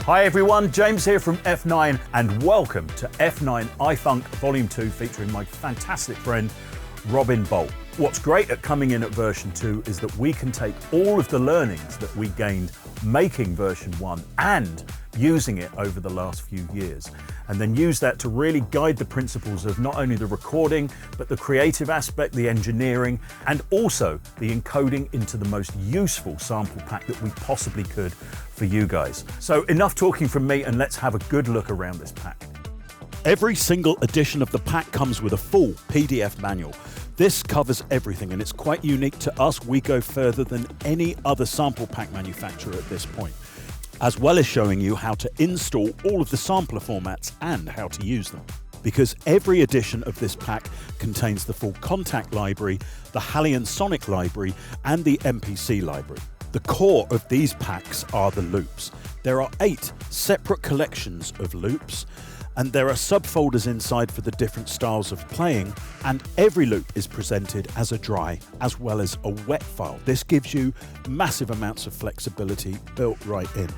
Hi everyone, James here from F9 and welcome to F9 iFunk Volume 2 featuring my fantastic friend Robin Boult. What's great at coming in at version 2 is that we can take all of the learnings that we gained making version 1 and using it over the last few years, and then use that to really guide the principles of not only the recording, but the creative aspect, the engineering, and also the encoding into the most useful sample pack that we possibly could for you guys. So enough talking from me, and let's have a good look around this pack. Every single edition of the pack comes with a full PDF manual. This covers everything, and it's quite unique to us. We go further than any other sample pack manufacturer at this point, as well as showing you how to install all of the sampler formats and how to use them. Because every edition of this pack contains the full Kontakt library, the Halion Sonic library, and the MPC library. The core of these packs are the loops. There are 8 separate collections of loops, and there are subfolders inside for the different styles of playing, and every loop is presented as a dry as well as a wet file. This gives you massive amounts of flexibility built right in.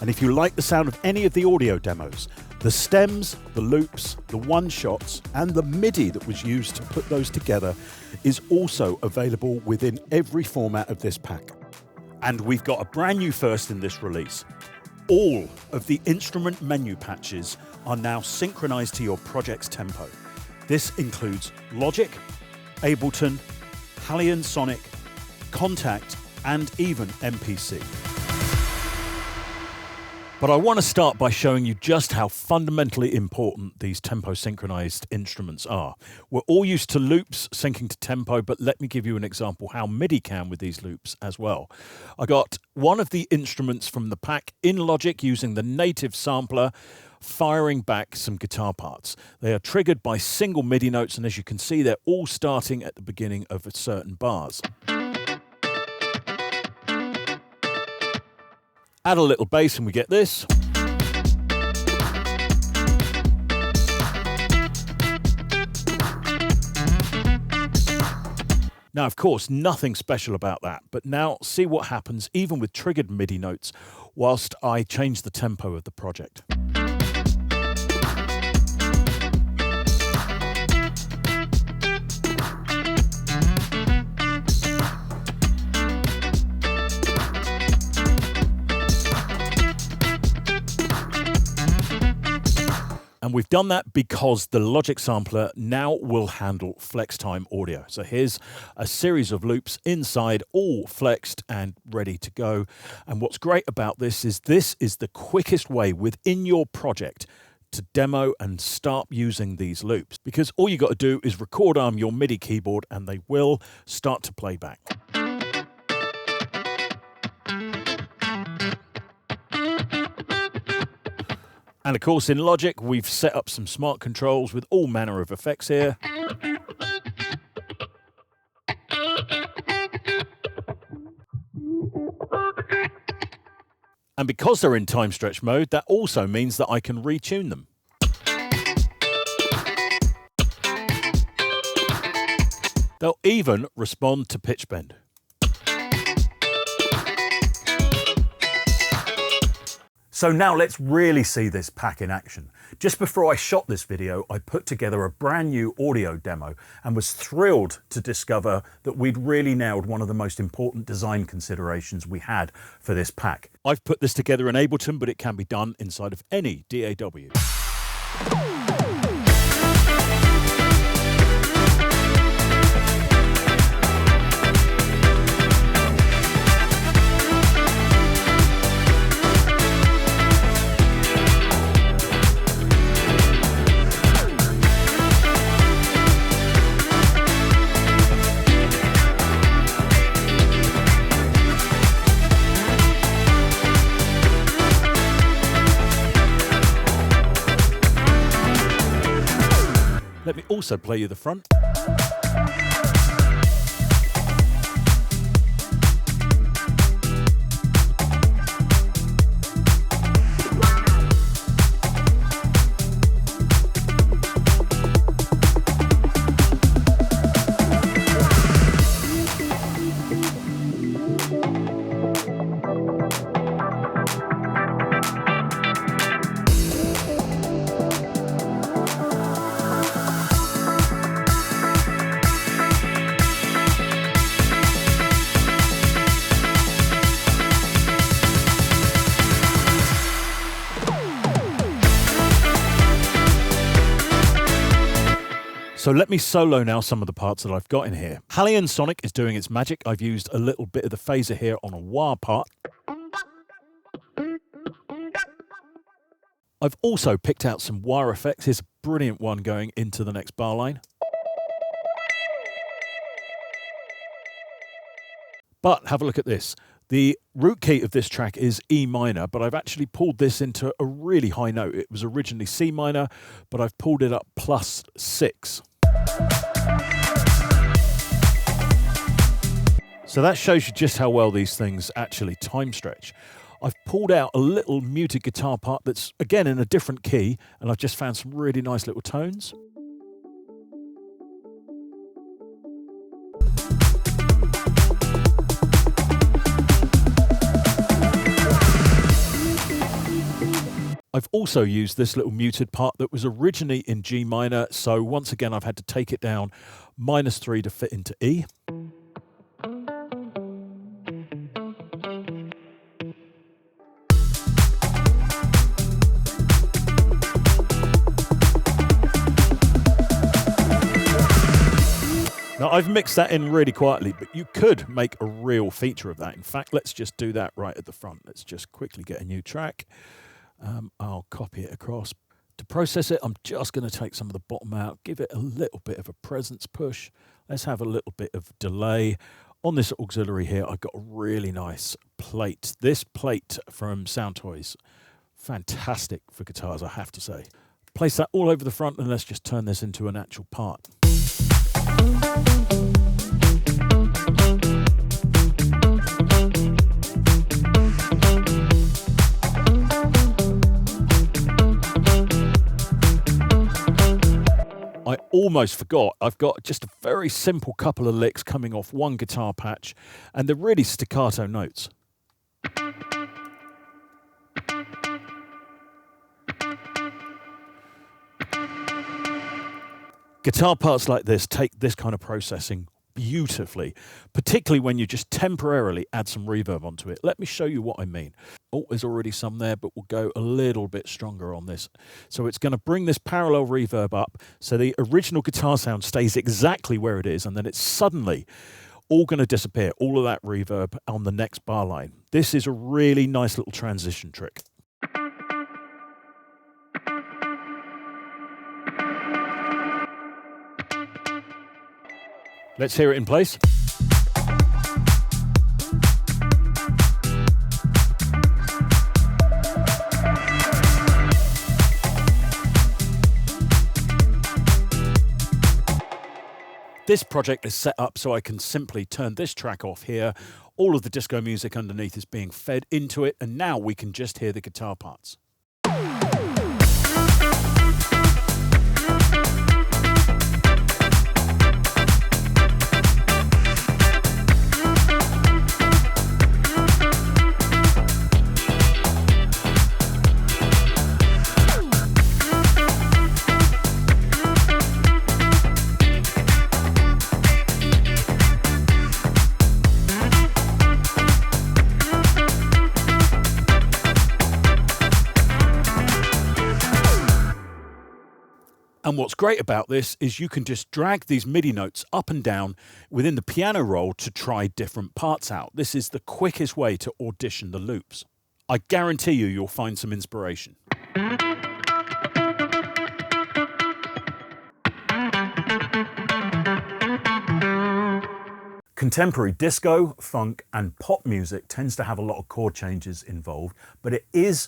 And if you like the sound of any of the audio demos, the stems, the loops, the one-shots, and the MIDI that was used to put those together is also available within every format of this pack. And we've got a brand new first in this release. All of the instrument menu patches are now synchronized to your project's tempo. This includes Logic, Ableton, Halion Sonic, Kontakt, and even MPC. But I want to start by showing you just how fundamentally important these tempo-synchronized instruments are. We're all used to loops syncing to tempo, but let me give you an example how MIDI can with these loops as well. I got one of the instruments from the pack in Logic using the native sampler, firing back some guitar parts. They are triggered by single MIDI notes, and as you can see, they're all starting at the beginning of certain bars. Add a little bass and we get this. Now, of course, nothing special about that, but now see what happens even with triggered MIDI notes whilst I change the tempo of the project. And we've done that because the Logic sampler now will handle flex time audio. So here's a series of loops inside, all flexed and ready to go. And what's great about this is the quickest way within your project to demo and start using these loops. Because all you got to do is record arm your MIDI keyboard and they will start to play back. And of course, in Logic, we've set up some smart controls with all manner of effects here. And because they're in time stretch mode, that also means that I can retune them. They'll even respond to pitch bend. So now let's really see this pack in action. Just before I shot this video, I put together a brand new audio demo and was thrilled to discover that we'd really nailed one of the most important design considerations we had for this pack. I've put this together in Ableton, but it can be done inside of any DAW. Let me also play you the front. So let me solo now some of the parts that I've got in here. Halion Sonic is doing its magic. I've used a little bit of the phaser here on a wah part. I've also picked out some wire effects. Here's a brilliant one going into the next bar line. But have a look at this. The root key of this track is E minor, but I've actually pulled this into a really high note. It was originally C minor, but I've pulled it up +6. So that shows you just how well these things actually time stretch. I've pulled out a little muted guitar part that's, again, in a different key, and I've just found some really nice little tones. I've also used this little muted part that was originally in G minor, so once again I've had to take it down -3 to fit into E. Now I've mixed that in really quietly, but you could make a real feature of that. In fact, let's just do that right at the front. Let's just quickly get a new track. I'll copy it across. To process it, I'm just going to take some of the bottom out, give it a little bit of a presence push. Let's have a little bit of delay. On this auxiliary here, I've got a really nice plate. This plate from Soundtoys, fantastic for guitars, I have to say. Place that all over the front, and let's just turn this into an actual part. I almost forgot, I've got just a very simple couple of licks coming off one guitar patch, and they're really staccato notes. Guitar parts like this take this kind of processing beautifully, particularly when you just temporarily add some reverb onto it. Let me show you what I mean. Oh, there's already some there, but we'll go a little bit stronger on this. So it's going to bring this parallel reverb up, so the original guitar sound stays exactly where it is, and then it's suddenly all going to disappear, all of that reverb on the next bar line. This is a really nice little transition trick. Let's hear it in place. This project is set up so I can simply turn this track off here. All of the disco music underneath is being fed into it, and now we can just hear the guitar parts. And what's great about this is you can just drag these MIDI notes up and down within the piano roll to try different parts out. This is the quickest way to audition the loops. I guarantee you'll find some inspiration. Contemporary disco, funk and pop music tends to have a lot of chord changes involved, but it is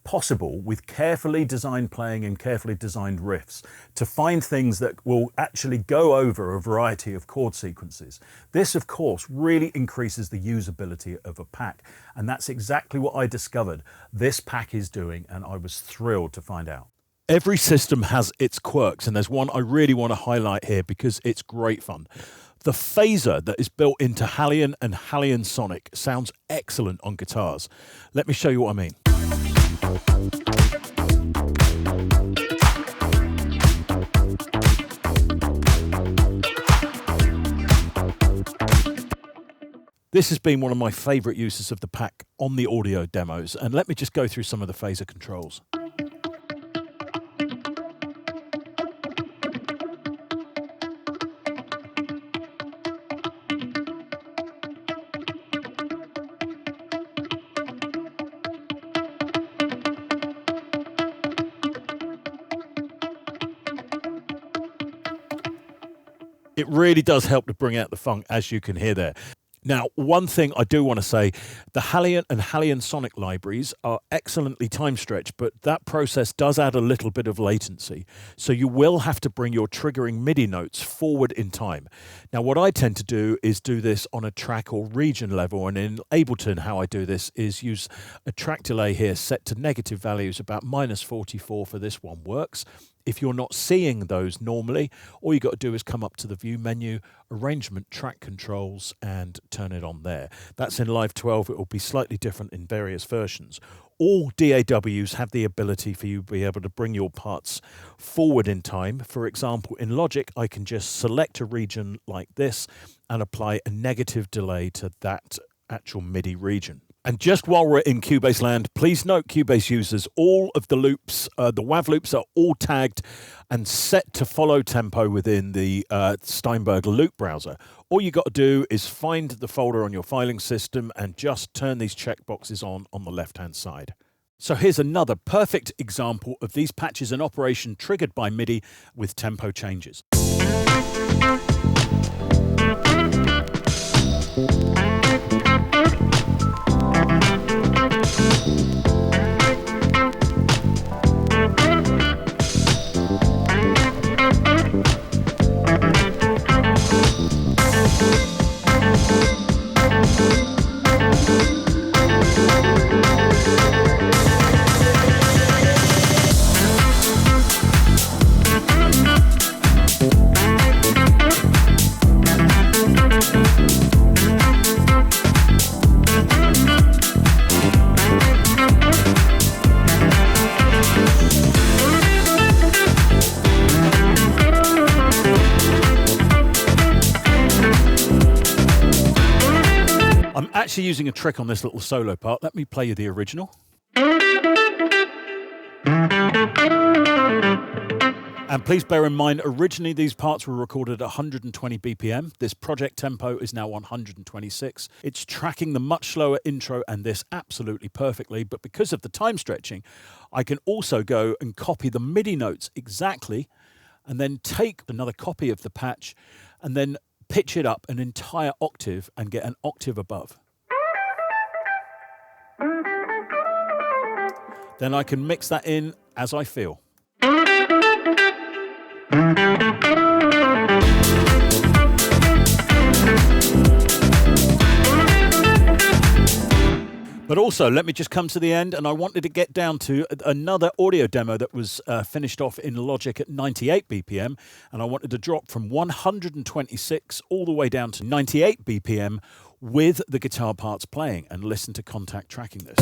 possible with carefully designed playing and carefully designed riffs to find things that will actually go over a variety of chord sequences. This, of course, really increases the usability of a pack, and that's exactly what I discovered this pack is doing, and I was thrilled to find out. Every system has its quirks, and there's one I really want to highlight here because it's great fun. The phaser that is built into HALlion and Halion Sonic sounds excellent on guitars. Let me show you what I mean. This has been one of my favourite uses of the pack on the audio demos, and let me just go through some of the phaser controls. It really does help to bring out the funk, as you can hear there. Now, one thing I do want to say, the Halion and Halion Sonic libraries are excellently time stretched, but that process does add a little bit of latency. So you will have to bring your triggering MIDI notes forward in time. Now, what I tend to do is do this on a track or region level. And in Ableton, how I do this is use a track delay here set to negative values, about -44 for this one works. If you're not seeing those normally, all you got to do is come up to the View menu, Arrangement, Track Controls, and turn it on there. That's in Live 12. It will be slightly different in various versions. All DAWs have the ability for you to be able to bring your parts forward in time. For example, in Logic, I can just select a region like this and apply a negative delay to that actual MIDI region. And just while we're in Cubase land, please note Cubase users, all of the loops, the WAV loops are all tagged and set to follow tempo within the Steinberg loop browser. All you got to do is find the folder on your filing system and just turn these checkboxes on the left-hand side. So here's another perfect example of these patches in operation triggered by MIDI with tempo changes. I'm actually using a trick on this little solo part. Let me play you the original. And please bear in mind, originally these parts were recorded at 120 BPM. This project tempo is now 126. It's tracking the much slower intro and this absolutely perfectly, but because of the time stretching, I can also go and copy the MIDI notes exactly, and then take another copy of the patch, and then pitch it up an entire octave and get an octave above. Then I can mix that in as I feel. But also, let me just come to the end, and I wanted to get down to another audio demo that was finished off in Logic at 98 BPM, and I wanted to drop from 126 all the way down to 98 BPM with the guitar parts playing, and listen to Kontakt tracking this.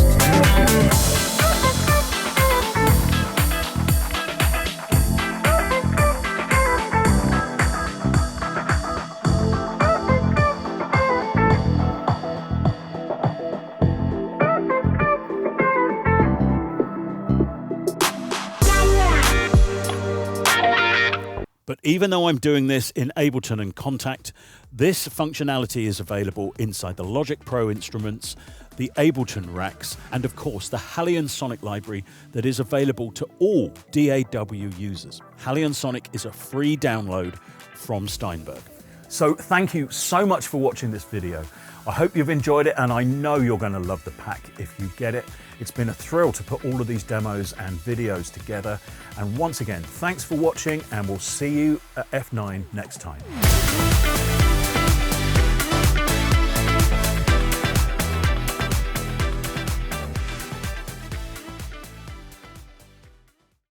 But even though I'm doing this in Ableton and Kontakt, this functionality is available inside the Logic Pro instruments, the Ableton racks, and of course the Halion Sonic library that is available to all DAW users. Halion Sonic is a free download from Steinberg. So thank you so much for watching this video. I hope you've enjoyed it, and I know you're going to love the pack if you get it. It's been a thrill to put all of these demos and videos together. And once again, thanks for watching, and we'll see you at F9 next time.